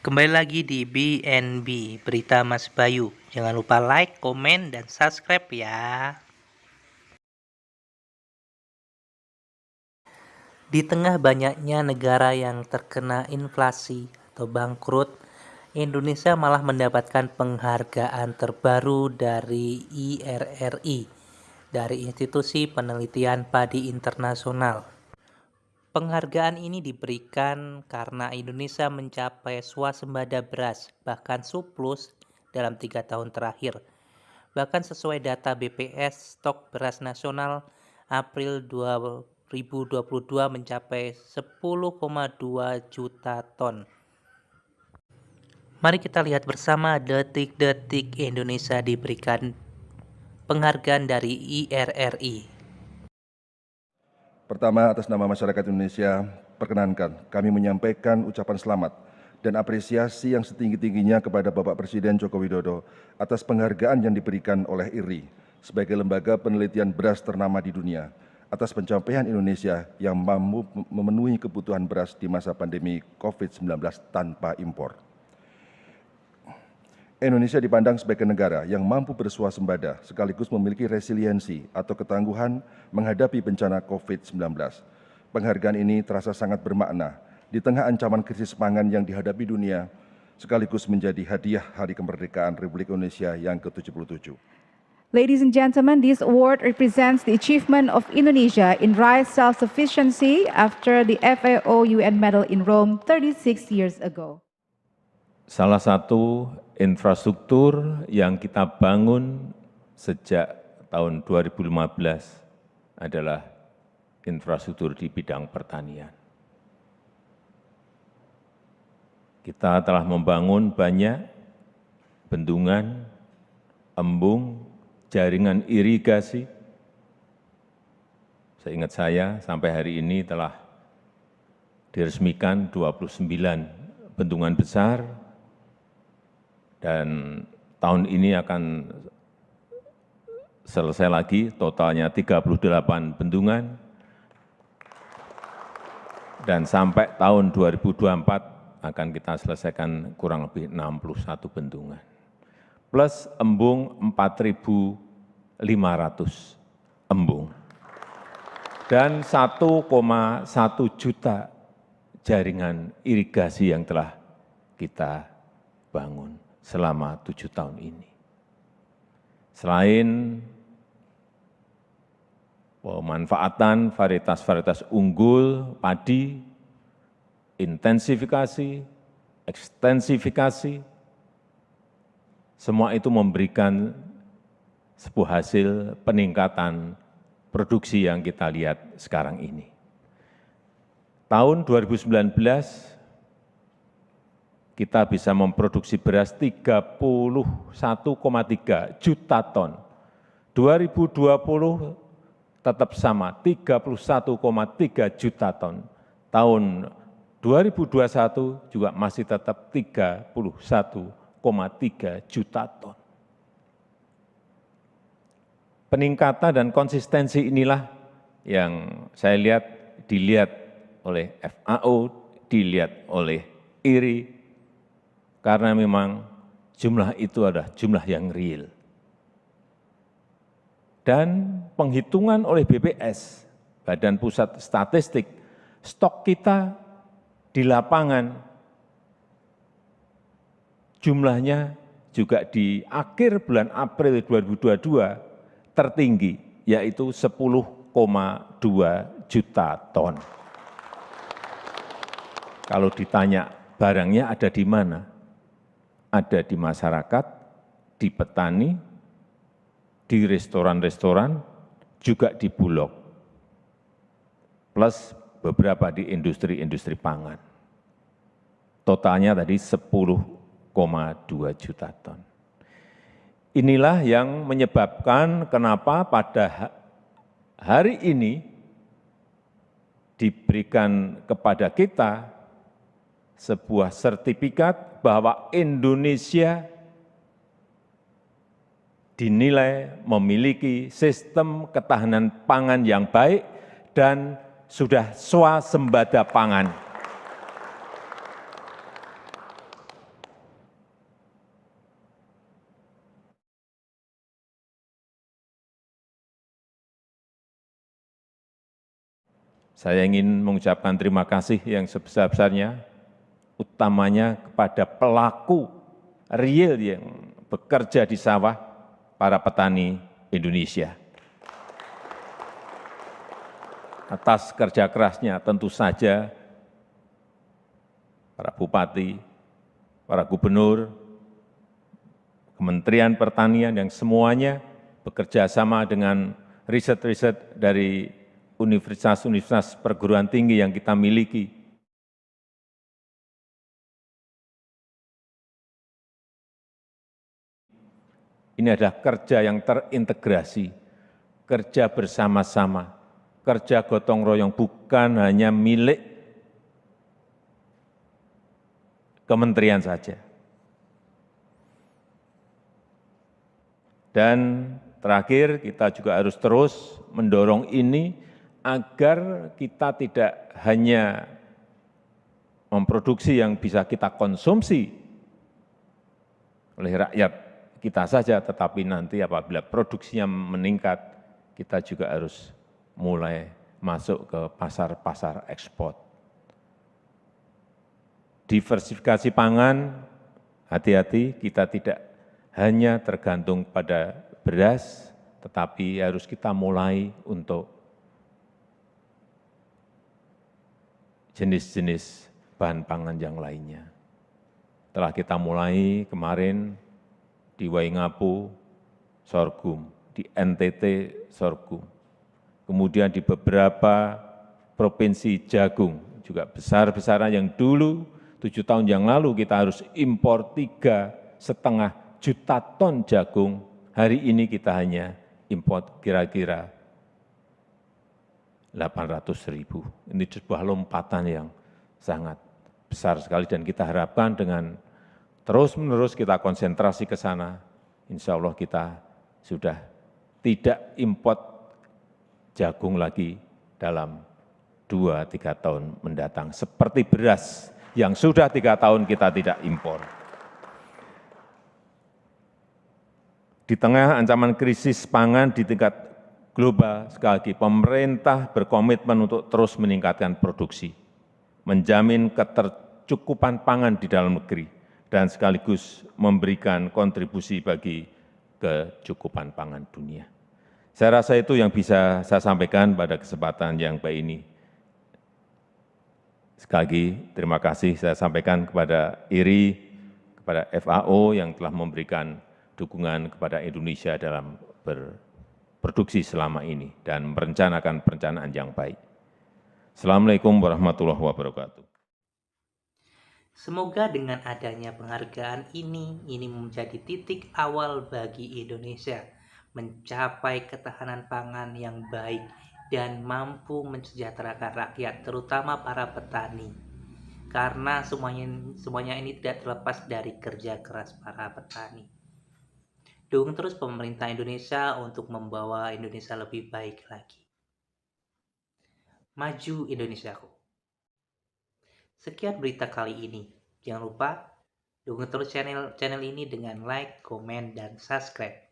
Kembali lagi di BNB, Berita Mas Bayu. Jangan lupa like, komen, dan subscribe ya. Di tengah banyaknya negara yang terkena inflasi atau bangkrut, Indonesia malah mendapatkan penghargaan terbaru dari IRRI, dari Institusi Penelitian Padi Internasional. Penghargaan ini diberikan karena Indonesia mencapai swasembada beras, bahkan surplus dalam 3 tahun terakhir. Bahkan sesuai data BPS, stok beras nasional April 2022 mencapai 10,2 juta ton. Mari kita lihat bersama detik-detik Indonesia diberikan penghargaan dari IRRI. Pertama, atas nama masyarakat Indonesia, perkenankan kami menyampaikan ucapan selamat dan apresiasi yang setinggi-tingginya kepada Bapak Presiden Joko Widodo atas penghargaan yang diberikan oleh IRRI sebagai lembaga penelitian beras ternama di dunia atas pencapaian Indonesia yang mampu memenuhi kebutuhan beras di masa pandemi COVID-19 tanpa impor. Indonesia dipandang sebagai negara yang mampu bersuasembada sekaligus memiliki resiliensi atau ketangguhan menghadapi bencana COVID-19. Penghargaan ini terasa sangat bermakna di tengah ancaman krisis pangan yang dihadapi dunia, sekaligus menjadi hadiah Hari Kemerdekaan Republik Indonesia yang ke-77. Ladies and gentlemen, this award represents the achievement of Indonesia in rice self-sufficiency after the FAO UN medal in Rome 36 years ago. Salah satu infrastruktur yang kita bangun sejak tahun 2015 adalah infrastruktur di bidang pertanian. Kita telah membangun banyak bendungan, embung, jaringan irigasi. Seingat saya, sampai hari ini telah diresmikan 29 bendungan besar, dan tahun ini akan selesai lagi, totalnya 38 bendungan, dan sampai tahun 2024 akan kita selesaikan kurang lebih 61 bendungan, plus embung 4.500 embung, dan 1,1 juta jaringan irigasi yang telah kita bangun selama 7 tahun ini. Selain pemanfaatan varietas-varietas unggul padi, intensifikasi, ekstensifikasi, semua itu memberikan sebuah hasil peningkatan produksi yang kita lihat sekarang ini. Tahun 2019, kita bisa memproduksi beras 31,3 juta ton. 2020 tetap sama, 31,3 juta ton. Tahun 2021 juga masih tetap 31,3 juta ton. Peningkatan dan konsistensi inilah yang saya lihat dilihat oleh FAO, dilihat oleh IRRI, karena memang jumlah itu adalah jumlah yang real. Dan penghitungan oleh BPS, Badan Pusat Statistik, stok kita di lapangan jumlahnya juga di akhir bulan April 2022 tertinggi, yaitu 10,2 juta ton. Kalau ditanya barangnya ada di mana? Ada di masyarakat, di petani, di restoran-restoran, juga di Bulog, plus beberapa di industri-industri pangan. Totalnya tadi 10,2 juta ton. Inilah yang menyebabkan kenapa pada hari ini diberikan kepada kita sebuah sertifikat bahwa Indonesia dinilai memiliki sistem ketahanan pangan yang baik dan sudah swasembada pangan. Saya ingin mengucapkan terima kasih yang sebesar-besarnya, utamanya kepada pelaku real yang bekerja di sawah, para petani Indonesia. Atas kerja kerasnya tentu saja para bupati, para gubernur, Kementerian Pertanian yang semuanya bekerja sama dengan riset-riset dari universitas-universitas perguruan tinggi yang kita miliki. Ini adalah kerja yang terintegrasi, kerja bersama-sama, kerja gotong royong, bukan hanya milik kementerian saja. Dan terakhir, kita juga harus terus mendorong ini agar kita tidak hanya memproduksi yang bisa kita konsumsi oleh rakyat kita saja, tetapi nanti apabila produksinya meningkat, kita juga harus mulai masuk ke pasar-pasar ekspor. Diversifikasi pangan, hati-hati, kita tidak hanya tergantung pada beras, tetapi harus kita mulai untuk jenis-jenis bahan pangan yang lainnya. Telah kita mulai kemarin di Waingapu, sorghum, di NTT, sorghum. Kemudian di beberapa provinsi jagung, juga besar-besaran yang dulu 7 tahun yang lalu kita harus impor 3,5 juta ton jagung, hari ini kita hanya impor kira-kira 800.000. Ini sebuah lompatan yang sangat besar sekali dan kita harapkan dengan terus-menerus kita konsentrasi ke sana, insya Allah kita sudah tidak import jagung lagi dalam 2-3 tahun mendatang. Seperti beras yang sudah 3 tahun kita tidak impor. Di tengah ancaman krisis pangan di tingkat global, sekali lagi pemerintah berkomitmen untuk terus meningkatkan produksi, menjamin ketercukupan pangan di dalam negeri, dan sekaligus memberikan kontribusi bagi kecukupan pangan dunia. Saya rasa itu yang bisa saya sampaikan pada kesempatan yang baik ini. Sekali lagi terima kasih saya sampaikan kepada IRI, kepada FAO yang telah memberikan dukungan kepada Indonesia dalam berproduksi selama ini dan merencanakan perencanaan yang baik. Assalamualaikum warahmatullahi wabarakatuh. Semoga dengan adanya penghargaan ini menjadi titik awal bagi Indonesia mencapai ketahanan pangan yang baik dan mampu mensejahterakan rakyat, terutama para petani. Karena semuanya ini tidak terlepas dari kerja keras para petani. Dukung terus pemerintah Indonesia untuk membawa Indonesia lebih baik lagi. Maju Indonesiaku. Sekian berita kali ini. Jangan lupa dukung terus channel ini dengan like, komen, dan subscribe.